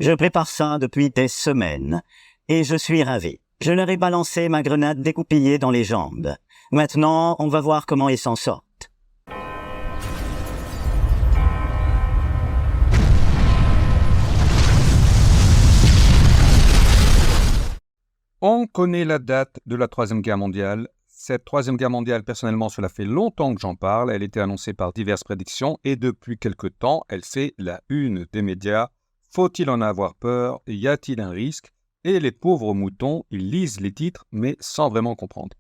Je prépare ça depuis des semaines et je suis ravi. Je leur ai balancé ma grenade découpillée dans les jambes. Maintenant, on va voir comment ils s'en sortent. On connaît la date de la Troisième Guerre mondiale. Cette Troisième Guerre mondiale, personnellement, cela fait longtemps que j'en parle. Elle était annoncée par diverses prédictions et depuis quelque temps, elle fait la une des médias. Faut-il en avoir peur? Y a-t-il un risque? Et les pauvres moutons, ils lisent les titres, mais sans vraiment comprendre.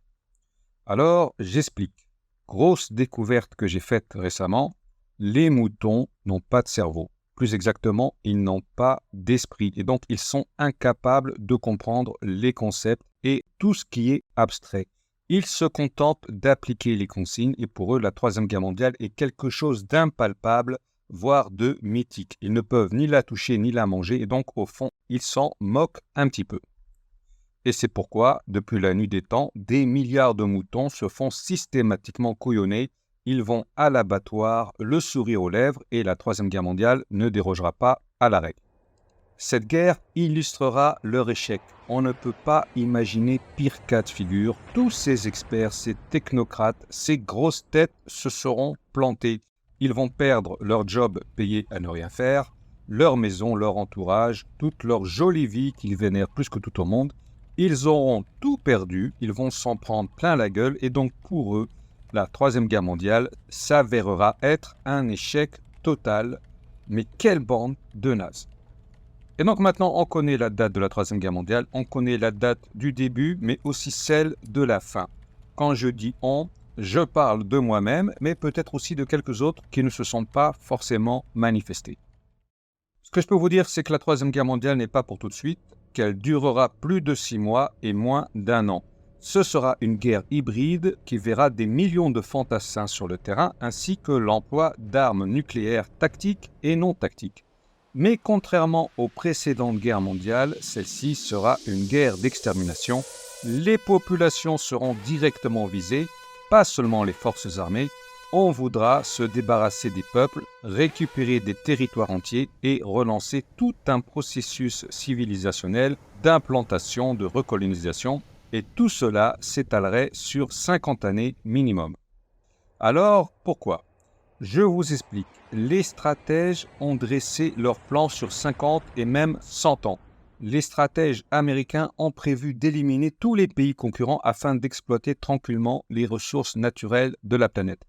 Alors, j'explique. Grosse découverte que j'ai faite récemment, les moutons n'ont pas de cerveau. Plus exactement, ils n'ont pas d'esprit et donc ils sont incapables de comprendre les concepts et tout ce qui est abstrait. Ils se contentent d'appliquer les consignes et pour eux, la Troisième Guerre mondiale est quelque chose d'impalpable, voire de mythique. Ils ne peuvent ni la toucher ni la manger et donc au fond, ils s'en moquent un petit peu. Et c'est pourquoi, depuis la nuit des temps, des milliards de moutons se font systématiquement couillonner. Ils vont à l'abattoir, le sourire aux lèvres, et la Troisième Guerre mondiale ne dérogera pas à la règle. Cette guerre illustrera leur échec. On ne peut pas imaginer pire cas de figure. Tous ces experts, ces technocrates, ces grosses têtes se seront plantés. Ils vont perdre leur job payé à ne rien faire, leur maison, leur entourage, toute leur jolie vie qu'ils vénèrent plus que tout au monde. Ils auront tout perdu, ils vont s'en prendre plein la gueule et donc pour eux, la Troisième Guerre mondiale s'avérera être un échec total. Mais quelle bande de nazes! Et donc maintenant, on connaît la date de la Troisième Guerre mondiale, on connaît la date du début, mais aussi celle de la fin. Quand je dis « on », je parle de moi-même, mais peut-être aussi de quelques autres qui ne se sont pas forcément manifestés. Ce que je peux vous dire, c'est que la Troisième Guerre mondiale n'est pas pour tout de suite, qu'elle durera plus de 6 mois et moins d'1 an. Ce sera une guerre hybride qui verra des millions de fantassins sur le terrain, ainsi que l'emploi d'armes nucléaires tactiques et non tactiques. Mais contrairement aux précédentes guerres mondiales, celle-ci sera une guerre d'extermination. Les populations seront directement visées, pas seulement les forces armées. On voudra se débarrasser des peuples, récupérer des territoires entiers et relancer tout un processus civilisationnel d'implantation, de recolonisation. Et tout cela s'étalerait sur 50 années minimum. Alors, pourquoi ? Je vous explique. Les stratèges ont dressé leur plan sur 50 et même 100 ans. Les stratèges américains ont prévu d'éliminer tous les pays concurrents afin d'exploiter tranquillement les ressources naturelles de la planète.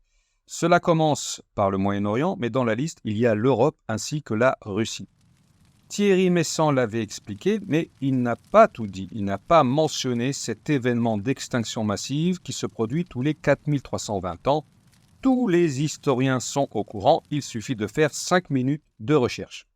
Cela commence par le Moyen-Orient, mais dans la liste, il y a l'Europe ainsi que la Russie. Thierry Meyssan l'avait expliqué, mais il n'a pas tout dit. Il n'a pas mentionné cet événement d'extinction massive qui se produit tous les 4320 ans. Tous les historiens sont au courant, il suffit de faire 5 minutes de recherche.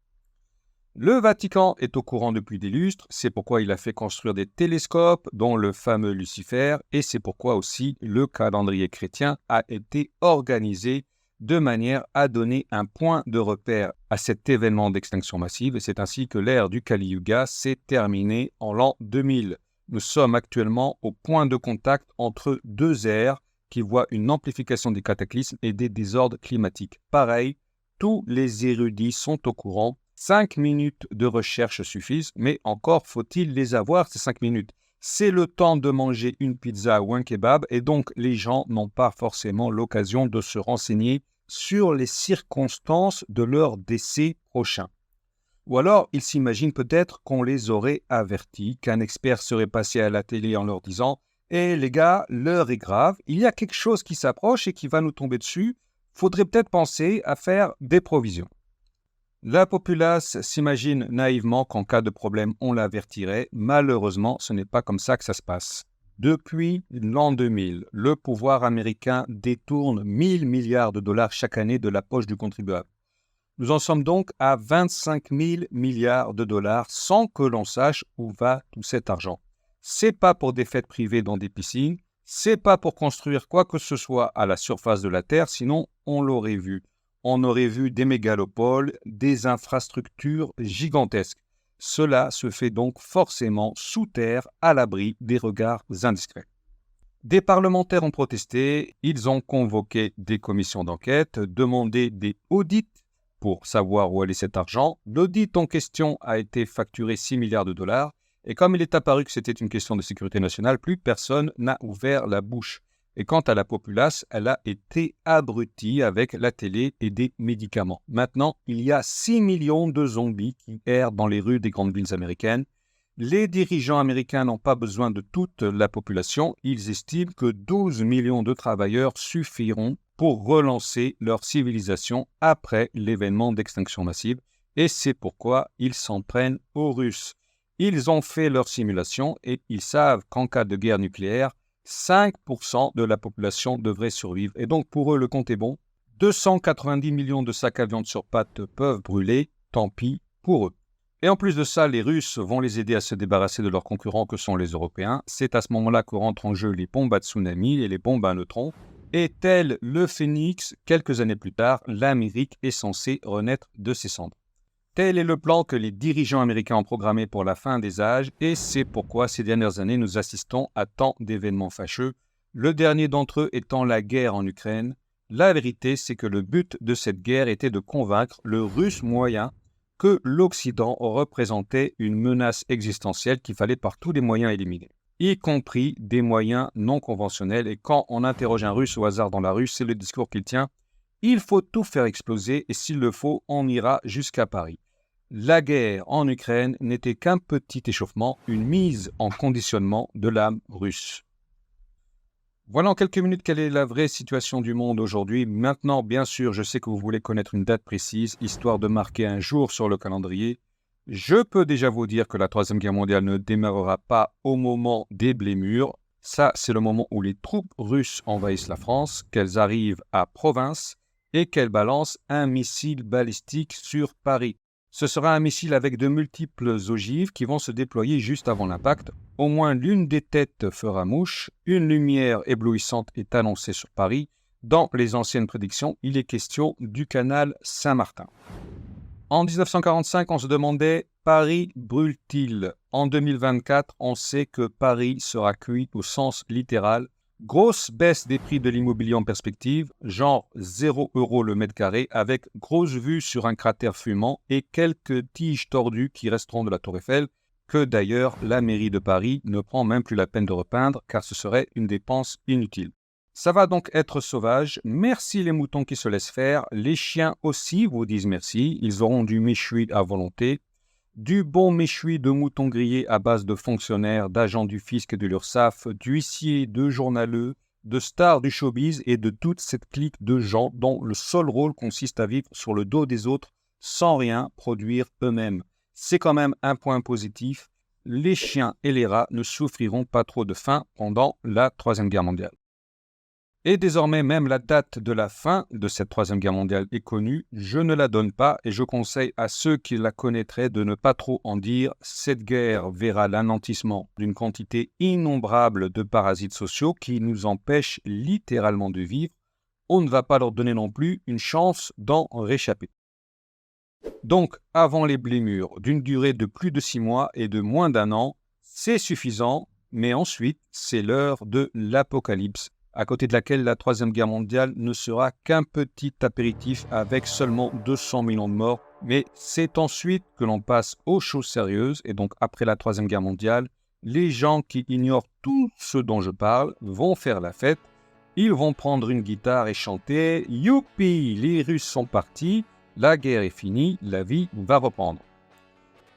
Le Vatican est au courant depuis des lustres, c'est pourquoi il a fait construire des télescopes, dont le fameux Lucifer, et c'est pourquoi aussi le calendrier chrétien a été organisé de manière à donner un point de repère à cet événement d'extinction massive, et c'est ainsi que l'ère du Kali Yuga s'est terminée en l'an 2000. Nous sommes actuellement au point de contact entre deux ères qui voient une amplification des cataclysmes et des désordres climatiques. Pareil, tous les érudits sont au courant. 5 minutes de recherche suffisent, mais encore faut-il les avoir, ces 5 minutes. C'est le temps de manger une pizza ou un kebab, et donc les gens n'ont pas forcément l'occasion de se renseigner sur les circonstances de leur décès prochain. Ou alors, ils s'imaginent peut-être qu'on les aurait avertis, qu'un expert serait passé à la télé en leur disant « Eh les gars, l'heure est grave, il y a quelque chose qui s'approche et qui va nous tomber dessus, faudrait peut-être penser à faire des provisions. » La populace s'imagine naïvement qu'en cas de problème, on l'avertirait. Malheureusement, ce n'est pas comme ça que ça se passe. Depuis l'an 2000, le pouvoir américain détourne 1000 milliards de dollars chaque année de la poche du contribuable. Nous en sommes donc à 25 000 milliards de dollars sans que l'on sache où va tout cet argent. C'est pas pour des fêtes privées dans des piscines, c'est pas pour construire quoi que ce soit à la surface de la Terre, sinon on l'aurait vu. On aurait vu des mégalopoles, des infrastructures gigantesques. Cela se fait donc forcément sous terre, à l'abri des regards indiscrets. Des parlementaires ont protesté, ils ont convoqué des commissions d'enquête, demandé des audits pour savoir où allait cet argent. L'audit en question a été facturé 6 milliards de dollars. Et comme il est apparu que c'était une question de sécurité nationale, plus personne n'a ouvert la bouche. Et quant à la populace, elle a été abrutie avec la télé et des médicaments. Maintenant, il y a 6 millions de zombies qui errent dans les rues des grandes villes américaines. Les dirigeants américains n'ont pas besoin de toute la population. Ils estiment que 12 millions de travailleurs suffiront pour relancer leur civilisation après l'événement d'extinction massive. Et c'est pourquoi ils s'en prennent aux Russes. Ils ont fait leur simulation et ils savent qu'en cas de guerre nucléaire, 5% de la population devrait survivre. Et donc pour eux, le compte est bon. 290 millions de sacs à viande sur pattes peuvent brûler. Tant pis pour eux. Et en plus de ça, les Russes vont les aider à se débarrasser de leurs concurrents que sont les Européens. C'est à ce moment-là que rentrent en jeu les bombes à tsunami et les bombes à neutrons. Et tel le phénix, quelques années plus tard, l'Amérique est censée renaître de ses cendres. Tel est le plan que les dirigeants américains ont programmé pour la fin des âges et c'est pourquoi ces dernières années nous assistons à tant d'événements fâcheux, le dernier d'entre eux étant la guerre en Ukraine. La vérité, c'est que le but de cette guerre était de convaincre le Russe moyen que l'Occident représentait une menace existentielle qu'il fallait par tous les moyens éliminer, y compris des moyens non conventionnels. Et quand on interroge un Russe au hasard dans la rue, c'est le discours qu'il tient. Il faut tout faire exploser et s'il le faut, on ira jusqu'à Paris. La guerre en Ukraine n'était qu'un petit échauffement, une mise en conditionnement de l'âme russe. Voilà en quelques minutes quelle est la vraie situation du monde aujourd'hui. Maintenant, bien sûr, je sais que vous voulez connaître une date précise, histoire de marquer un jour sur le calendrier. Je peux déjà vous dire que la Troisième Guerre mondiale ne démarrera pas au moment des blessures. Ça, c'est le moment où les troupes russes envahissent la France, qu'elles arrivent à Provins et qu'elles balancent un missile balistique sur Paris. Ce sera un missile avec de multiples ogives qui vont se déployer juste avant l'impact. Au moins l'une des têtes fera mouche. Une lumière éblouissante est annoncée sur Paris. Dans les anciennes prédictions, il est question du canal Saint-Martin. En 1945, on se demandait « Paris brûle-t-il » En 2024, on sait que Paris sera cuit au sens littéral. Grosse baisse des prix de l'immobilier en perspective, genre 0 € le mètre carré, avec grosse vue sur un cratère fumant et quelques tiges tordues qui resteront de la Tour Eiffel, que d'ailleurs la mairie de Paris ne prend même plus la peine de repeindre car ce serait une dépense inutile. Ça va donc être sauvage. Merci les moutons qui se laissent faire. Les chiens aussi vous disent merci. Ils auront du méchoui à volonté. Du bon méchoui de moutons grillés à base de fonctionnaires, d'agents du fisc et de l'URSSAF, d'huissiers, de journaleux, de stars du showbiz et de toute cette clique de gens dont le seul rôle consiste à vivre sur le dos des autres sans rien produire eux-mêmes. C'est quand même un point positif. Les chiens et les rats ne souffriront pas trop de faim pendant la Troisième Guerre mondiale. Et désormais, même la date de la fin de cette Troisième Guerre mondiale est connue. Je ne la donne pas et je conseille à ceux qui la connaîtraient de ne pas trop en dire. Cette guerre verra l'anéantissement d'une quantité innombrable de parasites sociaux qui nous empêchent littéralement de vivre. On ne va pas leur donner non plus une chance d'en réchapper. Donc, avant les blessures d'une durée de plus de 6 mois et de moins d'1 an, c'est suffisant, mais ensuite, c'est l'heure de l'apocalypse, à côté de laquelle la Troisième Guerre mondiale ne sera qu'un petit apéritif avec seulement 200 millions de morts. Mais c'est ensuite que l'on passe aux choses sérieuses, et donc après la Troisième Guerre mondiale, les gens qui ignorent tout ce dont je parle vont faire la fête. Ils vont prendre une guitare et chanter « Youpi, les Russes sont partis, la guerre est finie, la vie va reprendre ».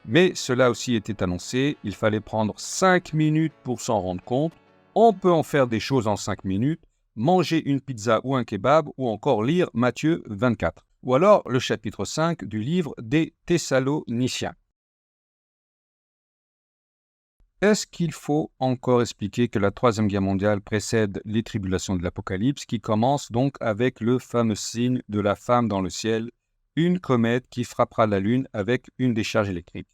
Mais cela aussi était annoncé, il fallait prendre 5 minutes pour s'en rendre compte. On peut en faire des choses en 5 minutes, manger une pizza ou un kebab ou encore lire Matthieu 24. Ou alors le chapitre 5 du livre des Thessaloniciens. Est-ce qu'il faut encore expliquer que la Troisième Guerre mondiale précède les tribulations de l'Apocalypse qui commencent donc avec le fameux signe de la femme dans le ciel, une comète qui frappera la Lune avec une décharge électrique.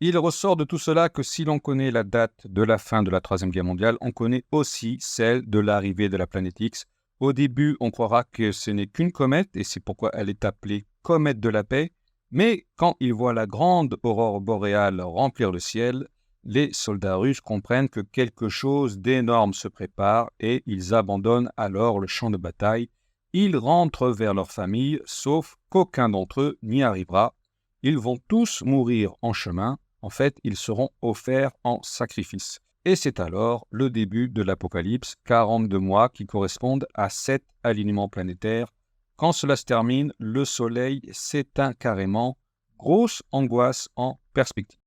Il ressort de tout cela que si l'on connaît la date de la fin de la Troisième Guerre mondiale, on connaît aussi celle de l'arrivée de la planète X. Au début, on croira que ce n'est qu'une comète, et c'est pourquoi elle est appelée comète de la paix. Mais quand ils voient la grande aurore boréale remplir le ciel, les soldats russes comprennent que quelque chose d'énorme se prépare et ils abandonnent alors le champ de bataille. Ils rentrent vers leur famille, sauf qu'aucun d'entre eux n'y arrivera. Ils vont tous mourir en chemin. En fait, ils seront offerts en sacrifice. Et c'est alors le début de l'Apocalypse, 42 mois qui correspondent à 7 alignements planétaires. Quand cela se termine, le soleil s'éteint carrément. Grosse angoisse en perspective.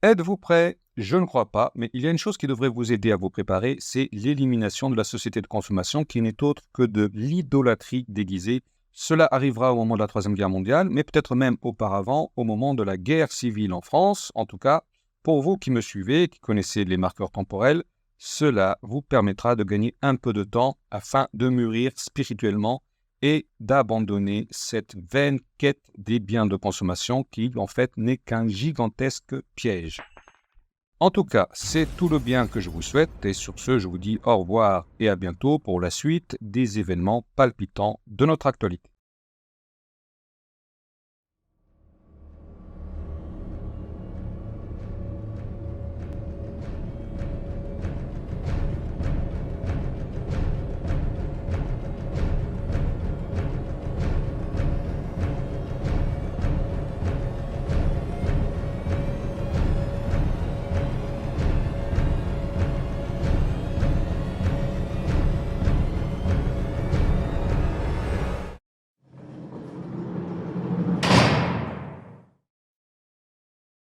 Êtes-vous prêts? Je ne crois pas, mais il y a une chose qui devrait vous aider à vous préparer, c'est l'élimination de la société de consommation qui n'est autre que de l'idolâtrie déguisée. Cela arrivera au moment de la Troisième Guerre mondiale, mais peut-être même auparavant, au moment de la guerre civile en France. En tout cas, pour vous qui me suivez, qui connaissez les marqueurs temporels, cela vous permettra de gagner un peu de temps afin de mûrir spirituellement et d'abandonner cette vaine quête des biens de consommation qui, en fait, n'est qu'un gigantesque piège. En tout cas, c'est tout le bien que je vous souhaite et sur ce, je vous dis au revoir et à bientôt pour la suite des événements palpitants de notre actualité.